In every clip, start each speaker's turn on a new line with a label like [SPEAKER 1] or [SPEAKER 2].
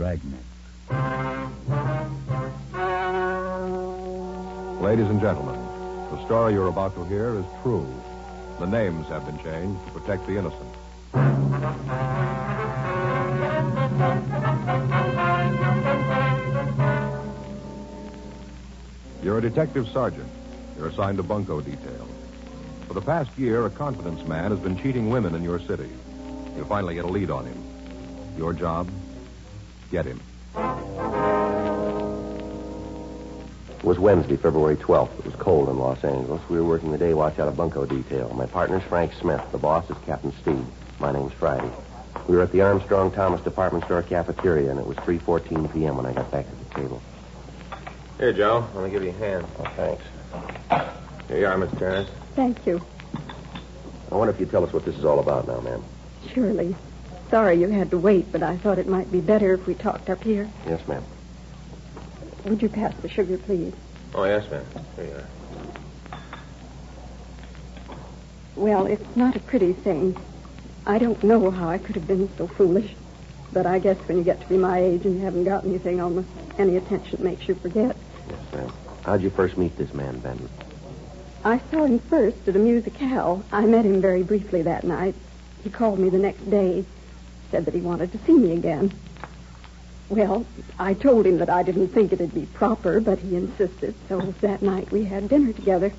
[SPEAKER 1] Dragnet.
[SPEAKER 2] Ladies and gentlemen, the story you're about to hear is true. The names have been changed to protect the innocent. You're a detective sergeant. You're assigned to bunco detail. For the past year, a confidence man has been cheating women in your city. You'll finally get a lead on him. Your job? Get him.
[SPEAKER 3] It was Wednesday, February 12th. It was cold in Los Angeles. We were working the day watch out of bunco detail. My partner's Frank Smith. The boss is Captain Steve. My name's Friday. We were at the Armstrong Thomas department store cafeteria, and it was 3:14 p.m. when I got back to the table.
[SPEAKER 4] Here, Joe. Let me give you a hand.
[SPEAKER 3] Oh, thanks.
[SPEAKER 4] Here you are, Miss Terrace.
[SPEAKER 5] Thank you.
[SPEAKER 3] I wonder if you'd tell us what this is all about now, ma'am.
[SPEAKER 5] Surely. Sorry you had to wait, but I thought it might be better if we talked up here.
[SPEAKER 3] Yes, ma'am.
[SPEAKER 5] Would you pass the sugar, please?
[SPEAKER 4] Oh, yes, ma'am. Here you are.
[SPEAKER 5] Well, it's not a pretty thing. I don't know how I could have been so foolish. But I guess when you get to be my age and you haven't got anything, almost any attention makes you forget.
[SPEAKER 3] Yes, ma'am. How'd you first meet this man, Benton?
[SPEAKER 5] I saw him first at a musicale. I met him very briefly that night. He called me the next day, said that he wanted to see me again. Well, I told him that I didn't think it'd be proper, but he insisted, so that night we had dinner together.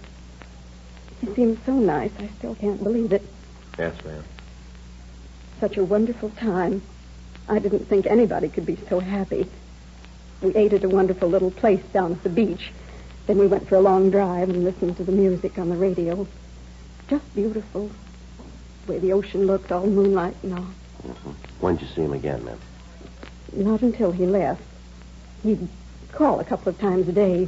[SPEAKER 5] He seemed so nice, I still can't believe it.
[SPEAKER 4] Yes, ma'am.
[SPEAKER 5] Such a wonderful time. I didn't think anybody could be so happy. We ate at a wonderful little place down at the beach. Then we went for a long drive and listened to the music on the radio. Just beautiful. The way the ocean looked, all moonlight and all.
[SPEAKER 3] Mm-hmm. When'd you see him again, ma'am?
[SPEAKER 5] Not until he left. He'd call a couple of times a day.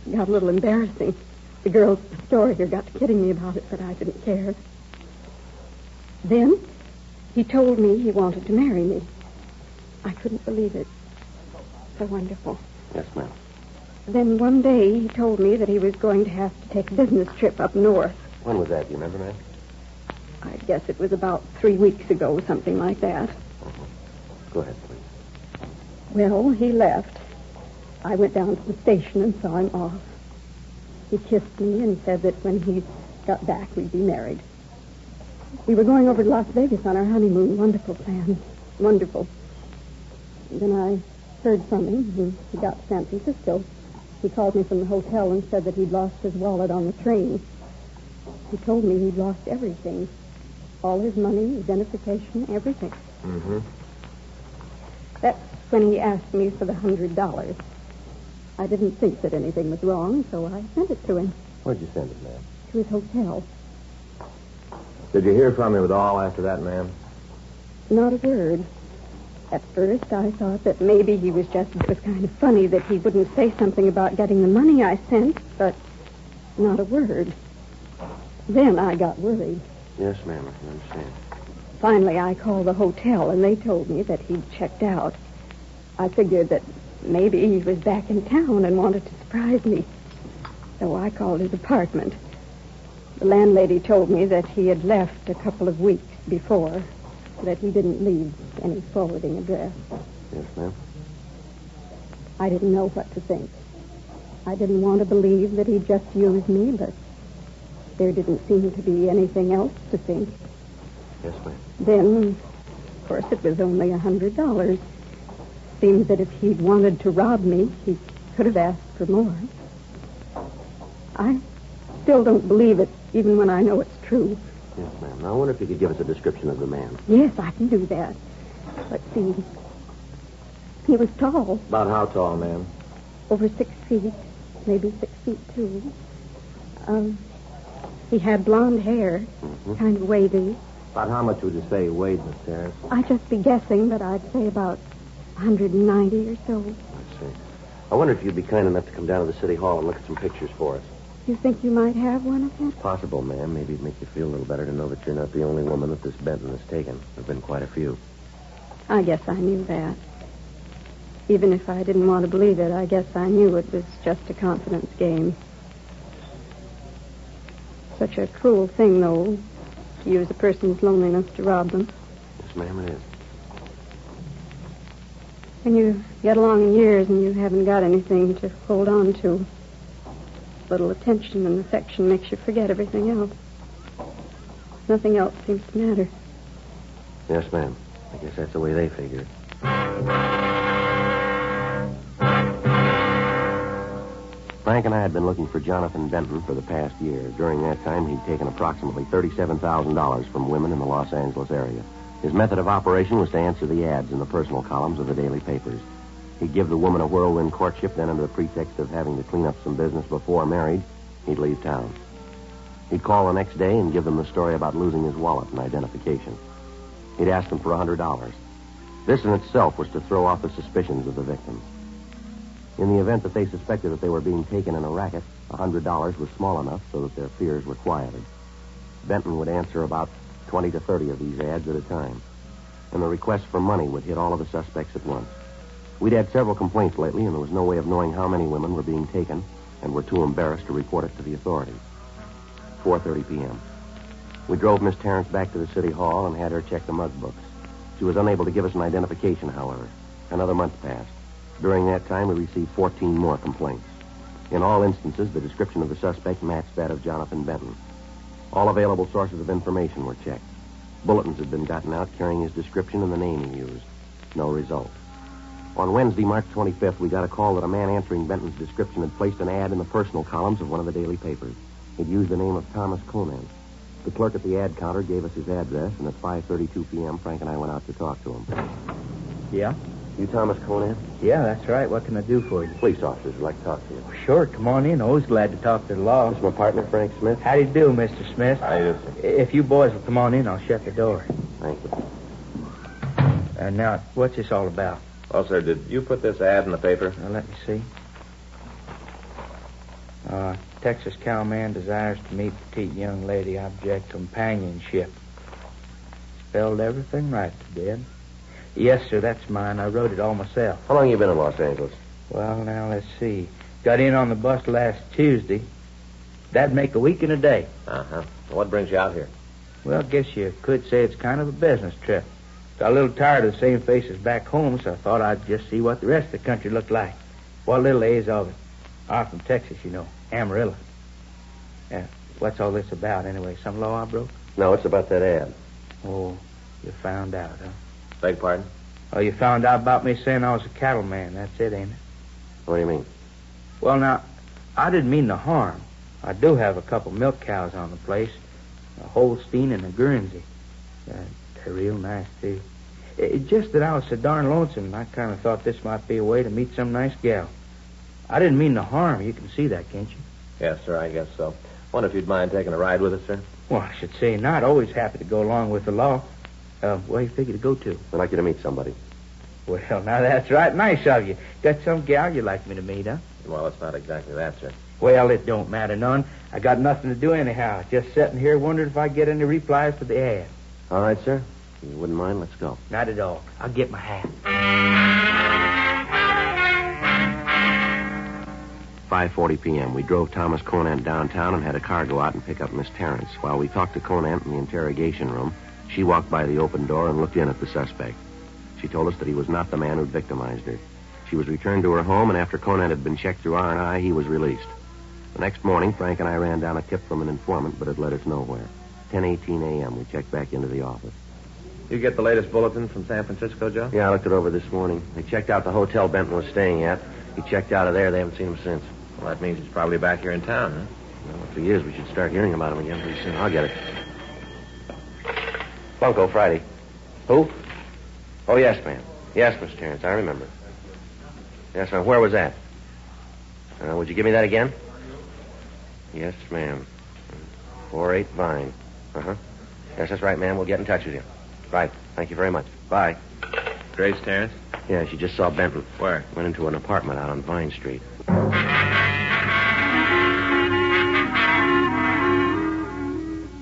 [SPEAKER 5] It got a little embarrassing. The girls at the store here got to kidding me about it, but I didn't care. Then he told me he wanted to marry me. I couldn't believe it. So wonderful.
[SPEAKER 3] Yes, ma'am.
[SPEAKER 5] Then one day he told me that he was going to have to take a business trip up north.
[SPEAKER 3] When was that? Do you remember, ma'am?
[SPEAKER 5] I guess it was about 3 weeks ago, something like that.
[SPEAKER 3] Mm-hmm. Go ahead, please.
[SPEAKER 5] Well, he left. I went down to the station and saw him off. He kissed me and said that when he got back, we'd be married. We were going over to Las Vegas on our honeymoon. Wonderful plan. Wonderful. Then I heard from him when he got to San Francisco. He called me from the hotel and said that he'd lost his wallet on the train. He told me he'd lost everything. All his money, identification, everything.
[SPEAKER 4] Mm-hmm.
[SPEAKER 5] That's when he asked me for the $100. I didn't think that anything was wrong, so I sent it to him.
[SPEAKER 3] Where'd you send it, ma'am?
[SPEAKER 5] To his hotel.
[SPEAKER 4] Did you hear from him at all after that, ma'am?
[SPEAKER 5] Not a word. At first, I thought that maybe it was kind of funny that he wouldn't say something about getting the money I sent, but not a word. Then I got worried.
[SPEAKER 3] Yes, ma'am, I understand.
[SPEAKER 5] Finally, I called the hotel, and they told me that he'd checked out. I figured that maybe he was back in town and wanted to surprise me. So I called his apartment. The landlady told me that he had left a couple of weeks before, that he didn't leave any forwarding address.
[SPEAKER 3] Yes, ma'am.
[SPEAKER 5] I didn't know what to think. I didn't want to believe that he'd just used me, but there didn't seem to be anything else to think.
[SPEAKER 3] Yes, ma'am.
[SPEAKER 5] Then, of course, it was only $100. Seems that if he'd wanted to rob me, he could have asked for more. I still don't believe it, even when I know it's true.
[SPEAKER 3] Yes, ma'am. Now, I wonder if you could give us a description of the man.
[SPEAKER 5] Yes, I can do that. Let's see. He was tall,
[SPEAKER 4] About how tall, ma'am?
[SPEAKER 5] over 6 feet, maybe 6 feet 2. He had blonde hair, kind of wavy.
[SPEAKER 4] About how much would you say he weighed, Miss Terrace?
[SPEAKER 5] I'd just be guessing, but I'd say about 190 or so.
[SPEAKER 3] I see. I wonder if you'd be kind enough to come down to the city hall and look at some pictures for us.
[SPEAKER 5] You think you might have one of them?
[SPEAKER 3] It's possible, ma'am. Maybe it'd make you feel a little better to know that you're not the only woman that this Benton has taken. There have been quite a few.
[SPEAKER 5] I guess I knew that. Even if I didn't want to believe it, I guess I knew it was just a confidence game. Such a cruel thing, though, to use a person's loneliness to rob them.
[SPEAKER 3] Yes, ma'am, it is.
[SPEAKER 5] When you get along in years and you haven't got anything to hold on to, little attention and affection makes you forget everything else. Nothing else seems to matter.
[SPEAKER 3] Yes, ma'am. I guess that's the way they figure it. Frank and I had been looking for Jonathan Benton for the past year. During that time, he'd taken approximately $37,000 from women in the Los Angeles area. His method of operation was to answer the ads in the personal columns of the daily papers. He'd give the woman a whirlwind courtship, then under the pretext of having to clean up some business before marriage, he'd leave town. He'd call the next day and give them the story about losing his wallet and identification. He'd ask them for $100. This in itself was to throw off the suspicions of the victim. In the event that they suspected that they were being taken in a racket, $100 was small enough so that their fears were quieted. Benton would answer about 20 to 30 of these ads at a time, and the requests for money would hit all of the suspects at once. We'd had several complaints lately, and there was no way of knowing how many women were being taken and were too embarrassed to report it to the authorities. 4:30 p.m. We drove Miss Terrence back to the city hall and had her check the mug books. She was unable to give us an identification, however. Another month passed. During that time, we received 14 more complaints. In all instances, the description of the suspect matched that of Jonathan Benton. All available sources of information were checked. Bulletins had been gotten out carrying his description and the name he used. No result. On Wednesday, March 25th, we got a call that a man answering Benton's description had placed an ad in the personal columns of one of the daily papers. He'd used the name of Thomas Conan. The clerk at the ad counter gave us his address, and at 5:32 p.m., Frank and I went out to talk to him.
[SPEAKER 1] Yeah?
[SPEAKER 3] You Thomas Conan?
[SPEAKER 1] Yeah, that's right. What can I do for you?
[SPEAKER 3] Police officers would like to talk to you.
[SPEAKER 1] Sure, come on in. Always glad to talk to the law.
[SPEAKER 3] This is my partner, Frank Smith.
[SPEAKER 1] How do you do, Mr. Smith?
[SPEAKER 3] How do you do, sir?
[SPEAKER 1] If you boys will come on in, I'll shut the door.
[SPEAKER 3] Thank you.
[SPEAKER 1] Now, what's this all about?
[SPEAKER 4] Well, sir, did you put this ad in the paper?
[SPEAKER 1] Now, let me see. Texas cowman desires to meet petite young lady, object companionship. Spelled everything right, Dad. Yes, sir, that's mine. I wrote it all myself.
[SPEAKER 3] How long you been in Los Angeles?
[SPEAKER 1] Well, now, let's see. Got in on the bus last Tuesday. That'd make a week and a day.
[SPEAKER 4] Uh-huh. What brings you out here?
[SPEAKER 1] Well, I guess you could say it's kind of a business trip. Got a little tired of the same faces back home, so I thought I'd just see what the rest of the country looked like. What little is of it. I'm from Texas, you know. Amarillo. What's all this about, anyway? Some law I broke?
[SPEAKER 3] No, it's about that ad.
[SPEAKER 1] Oh, you found out, huh?
[SPEAKER 4] Beg pardon?
[SPEAKER 1] Oh, you found out about me saying I was a cattleman. That's it, ain't it?
[SPEAKER 3] What do you mean?
[SPEAKER 1] Well, now, I didn't mean no harm. I do have a couple milk cows on the place. A Holstein and a Guernsey. They're real nice, too. It's just that I was so darn lonesome, I kind of thought this might be a way to meet some nice gal. I didn't mean no harm. You can see that, can't you?
[SPEAKER 4] Yes, sir, I guess so. Wonder if you'd mind taking a ride with us, sir?
[SPEAKER 1] Well, I should say not. Always happy to go along with the law. Where you figure to go to?
[SPEAKER 3] I'd like you to meet somebody.
[SPEAKER 1] Well, now that's right. Nice of you. Got some gal you'd like me to meet, huh?
[SPEAKER 4] Well, it's not exactly that, sir.
[SPEAKER 1] Well, it don't matter none. I got nothing to do anyhow. Just sitting here wondering if I get any replies to the ad.
[SPEAKER 3] All right, sir. If you wouldn't mind, let's go.
[SPEAKER 1] Not at all. I'll get my hat.
[SPEAKER 3] 5:40 p.m. We drove Thomas Conant downtown and had a car go out and pick up Miss Terrence. While we talked to Conant in the interrogation room, she walked by the open door and looked in at the suspect. She told us that he was not the man who'd victimized her. She was returned to her home, and after Conant had been checked through R&I, he was released. The next morning, Frank and I ran down a tip from an informant, but it led us nowhere. 10:18 a.m., we checked back into the office.
[SPEAKER 4] You get the latest bulletin from San Francisco, Joe?
[SPEAKER 3] Yeah, I looked it over this morning. They checked out the hotel Benton was staying at. He checked out of there. They haven't seen him since.
[SPEAKER 4] Well, that means he's probably back here in town, huh?
[SPEAKER 3] Well, if he is, we should start hearing about him again pretty soon. I'll get it. Bunko, Friday. Who? Oh, yes, ma'am. Yes, Miss Terrence, I remember. Yes, ma'am. Where was that? Would you give me that again? Yes, ma'am. 48 Vine. Uh-huh. Yes, that's right, ma'am. We'll get in touch with you. Right. Thank you very much. Bye.
[SPEAKER 4] Grace Terrence?
[SPEAKER 3] Yeah, she just saw Benton.
[SPEAKER 4] Where?
[SPEAKER 3] Went into an apartment out on Vine Street.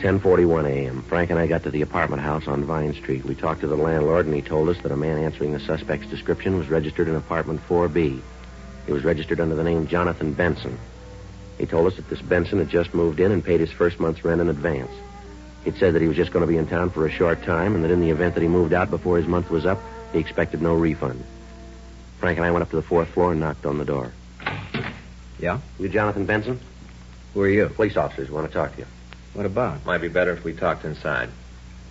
[SPEAKER 3] 10:41 a.m. Frank and I got to the apartment house on Vine Street. We talked to the landlord, and he told us that a man answering the suspect's description was registered in apartment 4B. He was registered under the name Jonathan Benson. He told us that this Benson had just moved in and paid his first month's rent in advance. He'd said that he was just going to be in town for a short time, and that in the event that he moved out before his month was up, he expected no refund. Frank and I went up to the 4th floor and knocked on the door.
[SPEAKER 6] Yeah?
[SPEAKER 3] You Jonathan Benson?
[SPEAKER 6] Who are you?
[SPEAKER 3] Police officers want to talk to you.
[SPEAKER 6] What about?
[SPEAKER 7] Might be better if we talked inside.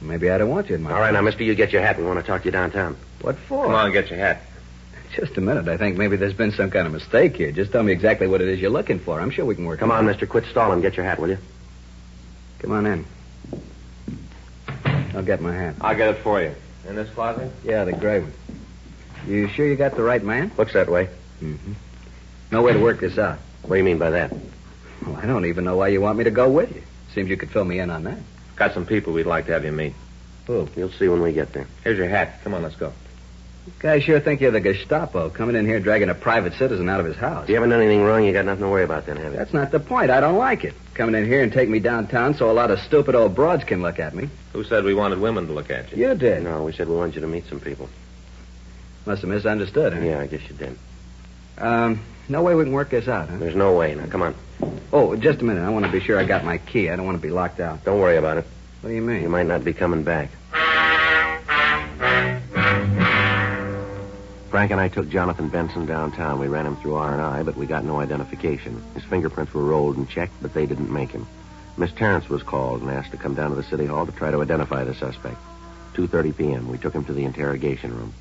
[SPEAKER 6] Maybe I don't want you in my
[SPEAKER 3] All right, now,
[SPEAKER 6] place.
[SPEAKER 3] mister, you get your hat. We want to talk to you downtown.
[SPEAKER 6] What for?
[SPEAKER 7] Come on, get your hat.
[SPEAKER 6] Just a minute. I think maybe there's been some kind of mistake here. Just tell me exactly what it is you're looking for. I'm sure we can work
[SPEAKER 3] Come
[SPEAKER 6] it
[SPEAKER 3] on,
[SPEAKER 6] out.
[SPEAKER 3] mister. Quit stalling. Get your hat, will you?
[SPEAKER 6] Come on in. I'll get my hat.
[SPEAKER 7] I'll get it for you. In this closet?
[SPEAKER 6] Yeah, the gray one. You sure you got the right man?
[SPEAKER 3] Looks that way.
[SPEAKER 6] Mm-hmm. No way to work this out.
[SPEAKER 3] What do you mean by that?
[SPEAKER 6] Well, I don't even know why you want me to go with you. Seems you could fill me in on that.
[SPEAKER 7] Got some people we'd like to have you meet.
[SPEAKER 6] Who?
[SPEAKER 3] You'll see when we get there.
[SPEAKER 7] Here's your hat. Come on, let's go.
[SPEAKER 6] You guys sure think you're the Gestapo, coming in here dragging a private citizen out of his house.
[SPEAKER 3] If you haven't done anything wrong, you got nothing to worry about then, have you?
[SPEAKER 6] That's not the point. I don't like it. Coming in here and take me downtown so a lot of stupid old broads can look at me.
[SPEAKER 7] Who said we wanted women to look at you?
[SPEAKER 6] You did.
[SPEAKER 3] No, we said we wanted you to meet some people.
[SPEAKER 6] Must have misunderstood, huh?
[SPEAKER 3] Yeah, I guess you did.
[SPEAKER 6] No way we can work this out, huh?
[SPEAKER 3] There's no way. Now, come on.
[SPEAKER 6] Oh, just a minute. I want to be sure I got my key. I don't want to be locked out.
[SPEAKER 3] Don't worry about it.
[SPEAKER 6] What do you mean?
[SPEAKER 3] You might not be coming back. Frank and I took Jonathan Benson downtown. We ran him through R&I, but we got no identification. His fingerprints were rolled and checked, but they didn't make him. Miss Terrence was called and asked to come down to the city hall to try to identify the suspect. 2:30 p.m. We took him to the interrogation room.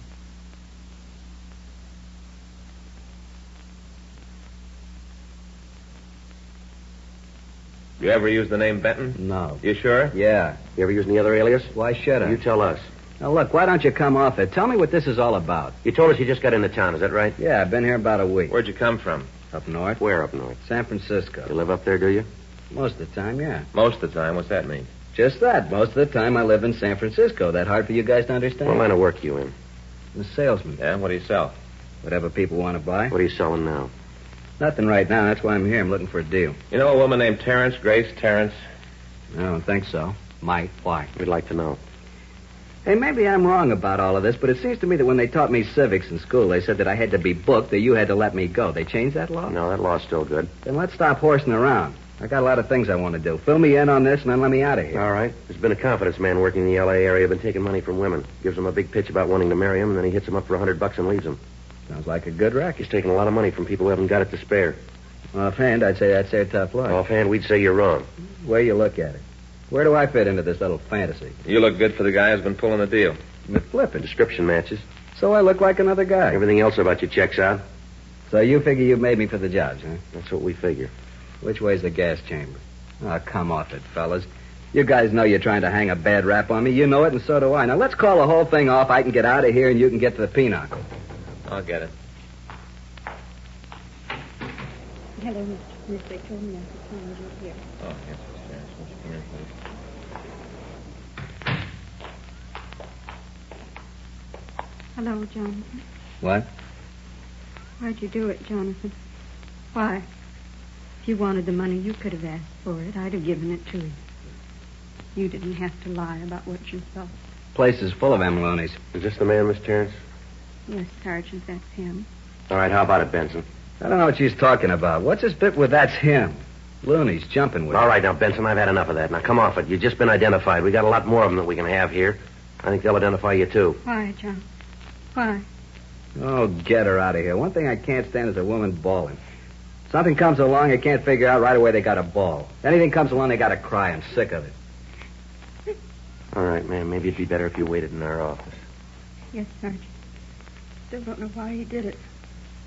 [SPEAKER 7] You ever use the name Benton?
[SPEAKER 6] No.
[SPEAKER 7] You sure?
[SPEAKER 6] Yeah.
[SPEAKER 3] You ever use any other alias?
[SPEAKER 6] Why should I?
[SPEAKER 3] You tell us.
[SPEAKER 6] Now, look, why don't you come off it? Tell me what this is all about.
[SPEAKER 3] You told us you just got into town, is that right?
[SPEAKER 6] Yeah, I've been here about a week.
[SPEAKER 7] Where'd you come from?
[SPEAKER 6] Up north?
[SPEAKER 3] Where up north?
[SPEAKER 6] San
[SPEAKER 3] You
[SPEAKER 6] Francisco.
[SPEAKER 3] live up there, do you?
[SPEAKER 6] Most of the time, yeah.
[SPEAKER 7] Most of the time. What's that mean?
[SPEAKER 6] Just that. Most of the time I live in San Francisco. That hard for you guys to understand?
[SPEAKER 3] What line of work you in?
[SPEAKER 6] I'm a salesman.
[SPEAKER 7] Yeah, what do you sell?
[SPEAKER 6] Whatever people want to buy.
[SPEAKER 3] What are you selling now?
[SPEAKER 6] Nothing right now. That's why I'm here. I'm looking for a deal.
[SPEAKER 7] You know a woman named Terrence, Grace Terrence?
[SPEAKER 6] I don't think so. Might. Why?
[SPEAKER 3] We'd like to know.
[SPEAKER 6] Hey, maybe I'm wrong about all of this, but it seems to me that when they taught me civics in school, they said that I had to be booked, that you had to let me go. They changed that law?
[SPEAKER 3] No, that law's still good.
[SPEAKER 6] Then let's stop horsing around. I got a lot of things I want to do. Fill me in on this and then let me out of here.
[SPEAKER 3] All right. There's been a confidence man working in the L.A. area, been taking money from women. Gives them a big pitch about wanting to marry him, and then he hits them up for $100 and leaves them.
[SPEAKER 6] Sounds like a good racket.
[SPEAKER 3] He's taking a lot of money from people who haven't got it to spare.
[SPEAKER 6] Offhand, I'd say that's their tough luck.
[SPEAKER 3] Offhand, we'd say you're wrong.
[SPEAKER 6] Way you look at it. Where do I fit into this little fantasy?
[SPEAKER 7] You look good for the guy who's been pulling the deal.
[SPEAKER 6] With flipping.
[SPEAKER 3] Description matches.
[SPEAKER 6] So I look like another guy.
[SPEAKER 3] Everything else about you checks out.
[SPEAKER 6] So you figure you made me for the jobs, huh?
[SPEAKER 3] That's what we figure.
[SPEAKER 6] Which way's the gas chamber? Oh, come off it, fellas. You guys know you're trying to hang a bad rap on me. You know it, and so do I. Now, let's call the whole thing off. I can get out of here, and you can get to the pinochle.
[SPEAKER 7] I'll get it.
[SPEAKER 5] Hello, Mr. Smith. They told me I could find you here.
[SPEAKER 7] Oh, yes, Miss Terrence. Won't you come in, please?
[SPEAKER 5] Hello, Jonathan.
[SPEAKER 6] What?
[SPEAKER 5] Why'd you do it, Jonathan? Why? If you wanted the money, you could have asked for it. I'd have given it to you. You didn't have to lie about what you thought.
[SPEAKER 6] Place is full of them loonies.
[SPEAKER 3] Is this the man, Miss Terrence?
[SPEAKER 5] Yes, Sergeant, that's him.
[SPEAKER 3] All right, how about it, Benson?
[SPEAKER 6] I don't know what she's talking about. What's this bit with that's him? Loonies jumping with
[SPEAKER 3] All
[SPEAKER 6] it.
[SPEAKER 3] right, now, Benson, I've had enough of that. Now, come off it. You've just been identified. We got a lot more of them that we can have here. I think they'll identify you, too.
[SPEAKER 5] Why, John? Why?
[SPEAKER 6] Oh, get her out of here. One thing I can't stand is a woman bawling. Something comes along, I can't figure out right away they got to bawl. Anything comes along, they got to cry. I'm sick of it.
[SPEAKER 3] All right, ma'am. Maybe it'd be better if you waited in our office.
[SPEAKER 5] Yes, Sergeant. Still don't know why he did it.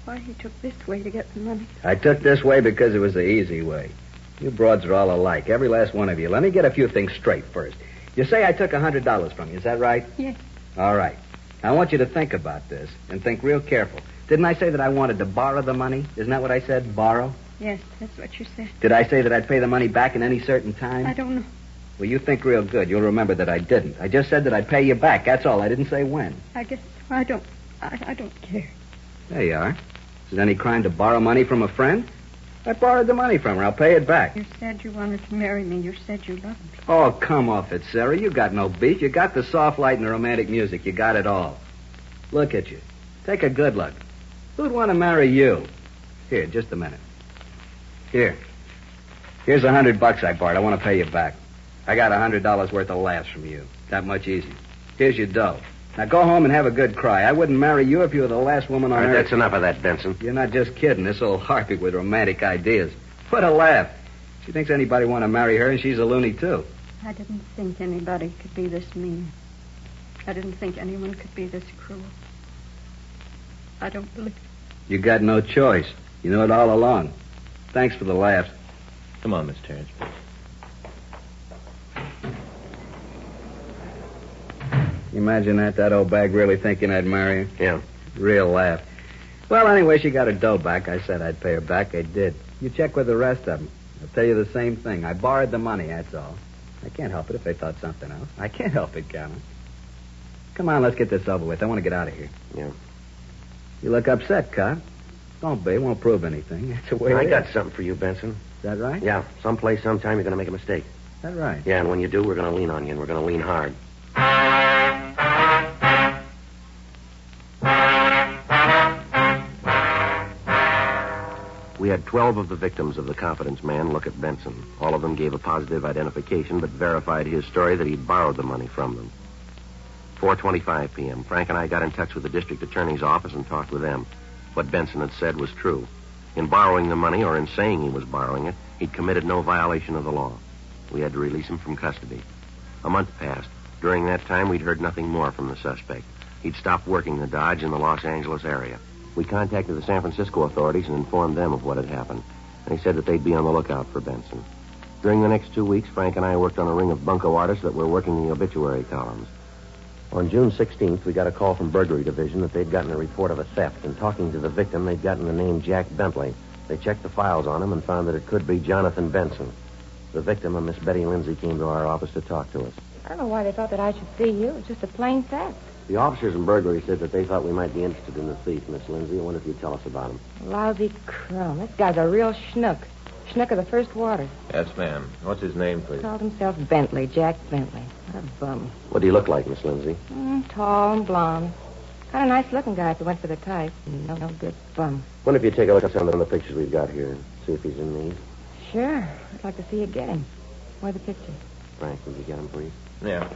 [SPEAKER 5] Why he took this way to get the money.
[SPEAKER 6] I took this way because it was the easy way. You broads are all alike, every last one of you. Let me get a few things straight first. You say I took $100 from you, is that right?
[SPEAKER 5] Yes.
[SPEAKER 6] All right. I want you to think about this and think real careful. Didn't I say that I wanted to borrow the money? Isn't that what I said, borrow?
[SPEAKER 5] Yes, that's what you said.
[SPEAKER 6] Did I say that I'd pay the money back in any certain time?
[SPEAKER 5] I don't know.
[SPEAKER 6] Well, you think real good. You'll remember that I didn't. I just said that I'd pay you back. That's all. I didn't say when.
[SPEAKER 5] I guess I don't care.
[SPEAKER 6] There you are. Is it any crime to borrow money from a friend? I borrowed the money from her. I'll pay it back.
[SPEAKER 5] You said you wanted to marry me. You said you loved me.
[SPEAKER 6] Oh, come off it, Sarah. You got no beef. You got the soft light and the romantic music. You got it all. Look at you. Take a good look. Who'd want to marry you? Here, just a minute. Here. Here's $100 I borrowed. I want to pay you back. I got $100 worth of laughs from you. That much easy. Here's your dough. Now go home and have a good cry. I wouldn't marry you if you were the last woman on
[SPEAKER 3] All right,
[SPEAKER 6] earth.
[SPEAKER 3] that's enough of that, Benson.
[SPEAKER 6] You're not just kidding. This old harpy with romantic ideas. What a laugh. She thinks anybody want to marry her, and she's a loony, too.
[SPEAKER 5] I didn't think anybody could be this mean. I didn't think anyone could be this cruel. I don't believe...
[SPEAKER 6] You got no choice. You knew it all along. Thanks for the laughs.
[SPEAKER 7] Come on, Miss Terrence, please.
[SPEAKER 6] Imagine that old bag really thinking I'd marry her.
[SPEAKER 3] Yeah.
[SPEAKER 6] Real laugh. Well, anyway, she got her dough back. I said I'd pay her back. I did. You check with the rest of them. They'll tell you the same thing. I borrowed the money, that's all. I can't help it if they thought something else. I can't help it, Calvin. Come on, let's get this over with. I want to get out of here.
[SPEAKER 3] Yeah.
[SPEAKER 6] You look upset, Cop. Don't be. It won't prove anything. That's the way it
[SPEAKER 3] I
[SPEAKER 6] is.
[SPEAKER 3] got something for you, Benson.
[SPEAKER 6] Is that right?
[SPEAKER 3] Yeah, someplace, sometime, you're going to make a mistake.
[SPEAKER 6] Is that right?
[SPEAKER 3] Yeah, and when you do, we're going to lean on you, and we're going to lean hard. We had 12 of the victims of the confidence man look at Benson. All of them gave a positive identification, but verified his story that he'd borrowed the money from them. 4:25 p.m. Frank and I got in touch with the district attorney's office and talked with them. What Benson had said was true. In borrowing the money, or in saying he was borrowing it, he'd committed no violation of the law. We had to release him from custody. A month passed. During that time, we'd heard nothing more from the suspect. He'd stopped working the Dodge in the Los Angeles area. We contacted the San Francisco authorities and informed them of what had happened. They said that they'd be on the lookout for Benson. During the next 2 weeks, Frank and I worked on a ring of bunco artists that were working the obituary columns. On June 16th, we got a call from Burglary Division that they'd gotten a report of a theft, and talking to the victim, they'd gotten the name Jack Bentley. They checked the files on him and found that it could be Jonathan Benson. The victim, a Miss Betty Lindsay, came to our office to talk to us.
[SPEAKER 8] I don't know why they thought that I should see you. It's just a plain theft.
[SPEAKER 3] The officers in Burglary said that they thought we might be interested in the thief, Miss Lindsay. I wonder if you'd tell us about him.
[SPEAKER 8] Lousy crumb. This guy's a real schnook. Schnook of the first water.
[SPEAKER 7] Yes, ma'am. What's his name, please?
[SPEAKER 8] Called himself Bentley, Jack Bentley. What a bum.
[SPEAKER 3] What do he look like, Miss Lindsay?
[SPEAKER 8] Tall and blonde. Kind of nice-looking guy if you went for the type. No good bum.
[SPEAKER 3] Wonder if you'd take a look at some of the pictures we've got here and see if he's in these.
[SPEAKER 8] Sure. I'd like to see you get him. Where are the pictures?
[SPEAKER 3] Frank, would you get him, please?
[SPEAKER 7] Yeah.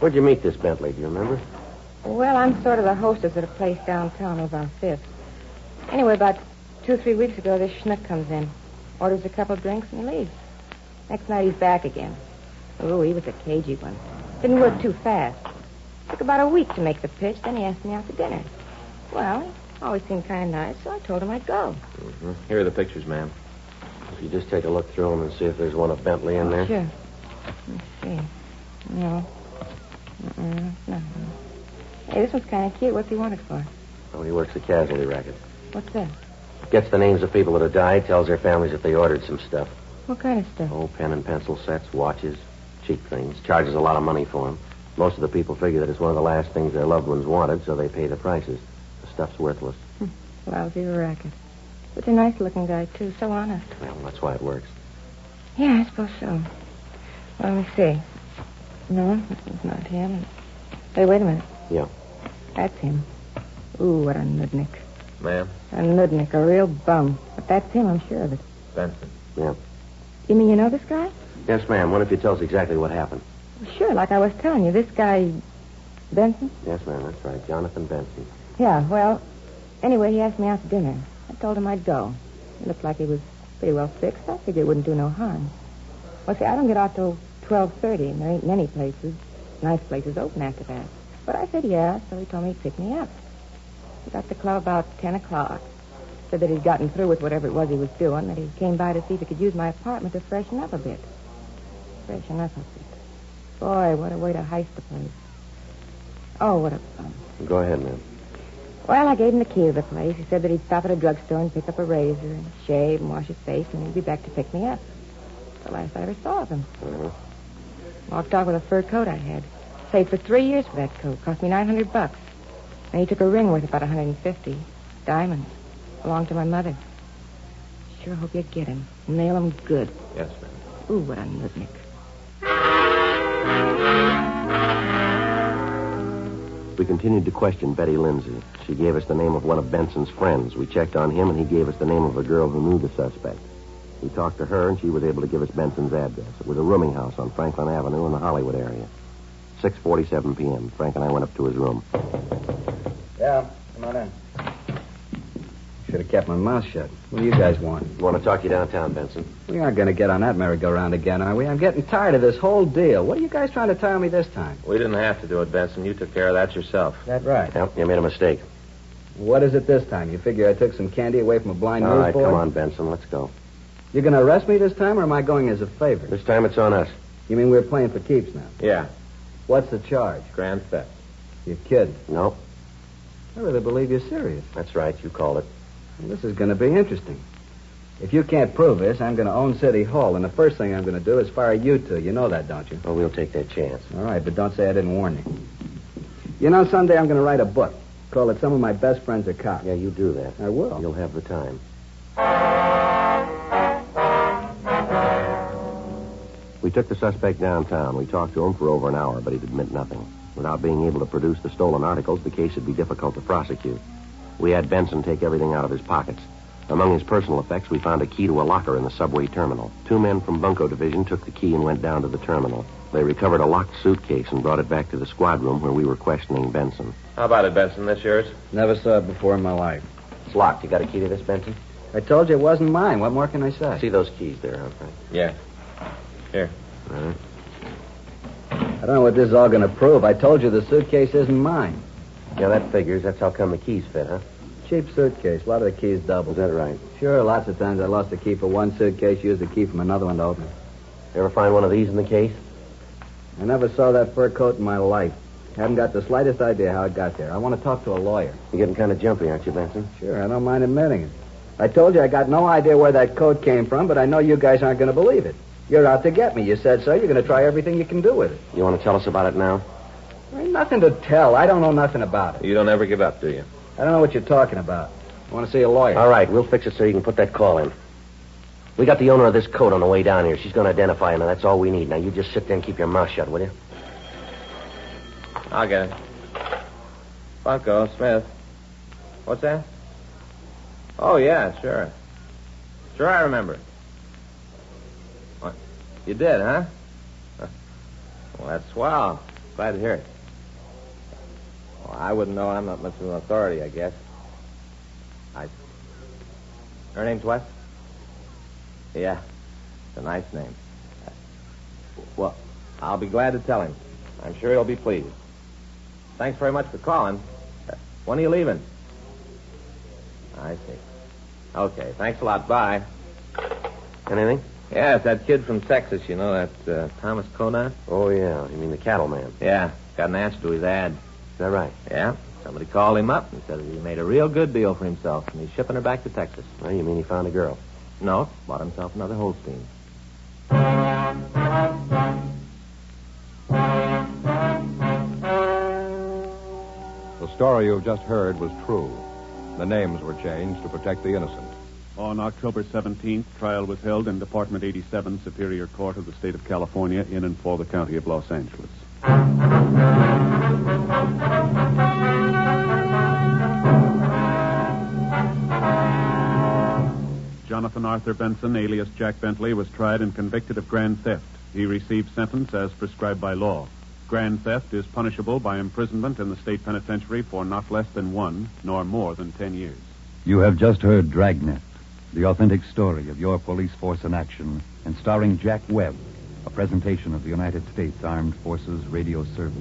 [SPEAKER 3] Where'd you meet this Bentley? Do you remember?
[SPEAKER 8] Well, I'm sort of the hostess at a place downtown over on 5th. Anyway, about 2 or 3 weeks ago, this schnook comes in, orders a couple of drinks, and leaves. Next night, he's back again. Oh, he was a cagey one. Didn't work too fast. Took about a week to make the pitch, then he asked me out to dinner. Well, he always seemed kind of nice, so I told him I'd go.
[SPEAKER 7] Mm-hmm. Here are the pictures, ma'am.
[SPEAKER 3] If you just take a look through them and see if there's one of Bentley in there.
[SPEAKER 8] Sure. Let's see. No. No. Hey, this one's kind of cute. What's he wanted for?
[SPEAKER 3] Oh, he works a casualty racket.
[SPEAKER 8] What's that?
[SPEAKER 3] Gets the names of people that have died, tells their families if they ordered some stuff.
[SPEAKER 8] What kind of stuff?
[SPEAKER 3] Oh, pen and pencil sets, watches, cheap things. Charges a lot of money for them. Most of the people figure that it's one of the last things their loved ones wanted, so they pay the prices. The stuff's worthless.
[SPEAKER 8] Lousy racket. But a nice-looking guy, too. So honest.
[SPEAKER 3] Well, that's why it works.
[SPEAKER 8] Yeah, I suppose so. Well, let me see. No, this is not him. Hey, wait a minute.
[SPEAKER 3] Yeah.
[SPEAKER 8] That's him. Ooh, what a nudnik.
[SPEAKER 7] Ma'am?
[SPEAKER 8] A nudnik, a real bum. But that's him, I'm sure of it.
[SPEAKER 7] Benson.
[SPEAKER 3] Yeah.
[SPEAKER 8] You mean you know this guy?
[SPEAKER 3] Yes, ma'am. Wonder if you tell us exactly what happened.
[SPEAKER 8] Sure, like I was telling you. This guy, Benson?
[SPEAKER 3] Yes, ma'am. That's right. Jonathan Benson.
[SPEAKER 8] Yeah, well, anyway, he asked me out to dinner. I told him I'd go. He looked like he was pretty well fixed. I figured it wouldn't do no harm. Well, see, I don't get out till 12:30, and there ain't many nice places open after that. But I said yeah, so he told me he'd pick me up. He got to the club about 10 o'clock. Said that he'd gotten through with whatever it was he was doing, that he came by to see if he could use my apartment to freshen up a bit. Freshen up a bit. Boy, what a way to heist the place. Oh, what a bum.
[SPEAKER 3] Go ahead, ma'am.
[SPEAKER 8] Well, I gave him the key to the place. He said that he'd stop at a drugstore and pick up a razor and shave and wash his face, and he'd be back to pick me up. The last I ever saw of him.
[SPEAKER 3] Uh-huh.
[SPEAKER 8] Walked off with a fur coat I had. Saved for 3 years for that coat. Cost me $900. And he took a ring worth about $150. Diamonds. Belonged to my mother. Sure hope you get him. Nail him good.
[SPEAKER 7] Yes, ma'am.
[SPEAKER 8] Ooh, what a nudnik.
[SPEAKER 3] We continued to question Betty Lindsay. She gave us the name of one of Benson's friends. We checked on him, and he gave us the name of a girl who knew the suspect. We talked to her, and she was able to give us Benson's address. It was a rooming house on Franklin Avenue in the Hollywood area. 6:47 p.m. Frank and I went up to his room.
[SPEAKER 6] Yeah, come on in. Should have kept my mouth shut. What do you guys want?
[SPEAKER 3] We want to talk to you downtown, Benson.
[SPEAKER 6] We aren't going to get on that merry-go-round again, are we? I'm getting tired of this whole deal. What are you guys trying to tell me this time?
[SPEAKER 7] We didn't have to do it, Benson. You took care of that yourself.
[SPEAKER 6] That right?
[SPEAKER 3] Yep, you made a mistake.
[SPEAKER 6] What is it this time? You figure I took some candy away from a blind
[SPEAKER 3] All right,
[SPEAKER 6] newsboy?
[SPEAKER 3] come on, Benson. Let's go.
[SPEAKER 6] You're going to arrest me this time, or am I going as a favor?
[SPEAKER 3] This time it's on us.
[SPEAKER 6] You mean we're playing for keeps now?
[SPEAKER 7] Yeah.
[SPEAKER 6] What's the charge?
[SPEAKER 7] Grand theft.
[SPEAKER 6] You're kidding.
[SPEAKER 3] No,
[SPEAKER 6] I really believe you're serious.
[SPEAKER 3] that's right. You called it.
[SPEAKER 6] Well, this is going to be interesting. If you can't prove this, I'm going to own City Hall, and the first thing I'm going to do is fire you two. You know that, don't you?
[SPEAKER 3] Well, we'll take that chance.
[SPEAKER 6] All right, but don't say I didn't warn you. You know, someday I'm going to write a book. Call it Some of My Best Friends Are Cops.
[SPEAKER 3] Yeah, you do that.
[SPEAKER 6] I will.
[SPEAKER 3] You'll have the time. We took the suspect downtown. We talked to him for over an hour, but he'd admit nothing. Without being able to produce the stolen articles, the case would be difficult to prosecute. We had Benson take everything out of his pockets. Among his personal effects, we found a key to a locker in the subway terminal. 2 men from Bunko Division took the key and went down to the terminal. They recovered a locked suitcase and brought it back to the squad room where we were questioning Benson.
[SPEAKER 7] How about it, Benson? This yours?
[SPEAKER 6] Never saw it before in my life.
[SPEAKER 3] It's locked. You got a key to this, Benson?
[SPEAKER 6] I told you it wasn't mine. What more can I say?
[SPEAKER 3] See those keys there, huh, Frank?
[SPEAKER 7] Yeah. Here.
[SPEAKER 3] All right.
[SPEAKER 6] I don't know what this is all going to prove. I told you the suitcase isn't mine.
[SPEAKER 3] Yeah, that figures. That's how come the keys fit, huh?
[SPEAKER 6] Cheap suitcase. A lot of the keys double.
[SPEAKER 3] Is that right?
[SPEAKER 6] Sure, lots of times I lost a key for one suitcase, used the key from another one to open it.
[SPEAKER 3] You ever find one of these in the case?
[SPEAKER 6] I never saw that fur coat in my life. Haven't got the slightest idea how it got there. I want to talk to a lawyer.
[SPEAKER 3] You're getting kind of jumpy, aren't you, Benson?
[SPEAKER 6] Sure, I don't mind admitting it. I told you I got no idea where that coat came from, but I know you guys aren't going to believe it. You're out to get me. You said so. You're going to try everything you can do with it.
[SPEAKER 3] You want to tell us about it now?
[SPEAKER 6] There ain't nothing to tell. I don't know nothing about it.
[SPEAKER 7] You don't ever give up, do you?
[SPEAKER 6] I don't know what you're talking about. I want to see a lawyer.
[SPEAKER 3] All right, we'll fix it so you can put that call in. We got the owner of this coat on the way down here. She's going to identify him, and that's all we need. Now, you just sit there and keep your mouth shut, will you?
[SPEAKER 7] I'll get it. Bunko, Smith. What's that? Oh, yeah, sure. Sure, I remember. What? You did, huh? Well, that's swell. Glad to hear it. Well, I wouldn't know. I'm not much of an authority, I guess. Her name's what? Yeah, it's a nice name. Well, I'll be glad to tell him. I'm sure he'll be pleased. Thanks very much for calling. When are you leaving? I see. Okay, thanks a lot. Bye.
[SPEAKER 3] Anything?
[SPEAKER 7] Yeah, it's that kid from Texas, you know, that Thomas Conant?
[SPEAKER 3] Oh, yeah. You mean the cattleman?
[SPEAKER 7] Yeah, got an answer to his ad.
[SPEAKER 3] Is that right?
[SPEAKER 7] Yeah, somebody called him up and said he made a real good deal for himself, and he's shipping her back to Texas.
[SPEAKER 3] Well, you mean he found a girl?
[SPEAKER 7] No, bought himself another Holstein.
[SPEAKER 2] The story you've just heard was true. The names were changed to protect the innocent.
[SPEAKER 9] On October 17th, trial was held in Department 87, Superior Court of the State of California, in and for the County of Los Angeles. Jonathan Arthur Benson, alias Jack Bentley, was tried and convicted of grand theft. He received sentence as prescribed by law. Grand theft is punishable by imprisonment in the state penitentiary for not less than 1 nor more than 10 years.
[SPEAKER 10] You have just heard Dragnet, the authentic story of your police force in action, and starring Jack Webb, a presentation of the United States Armed Forces Radio Service.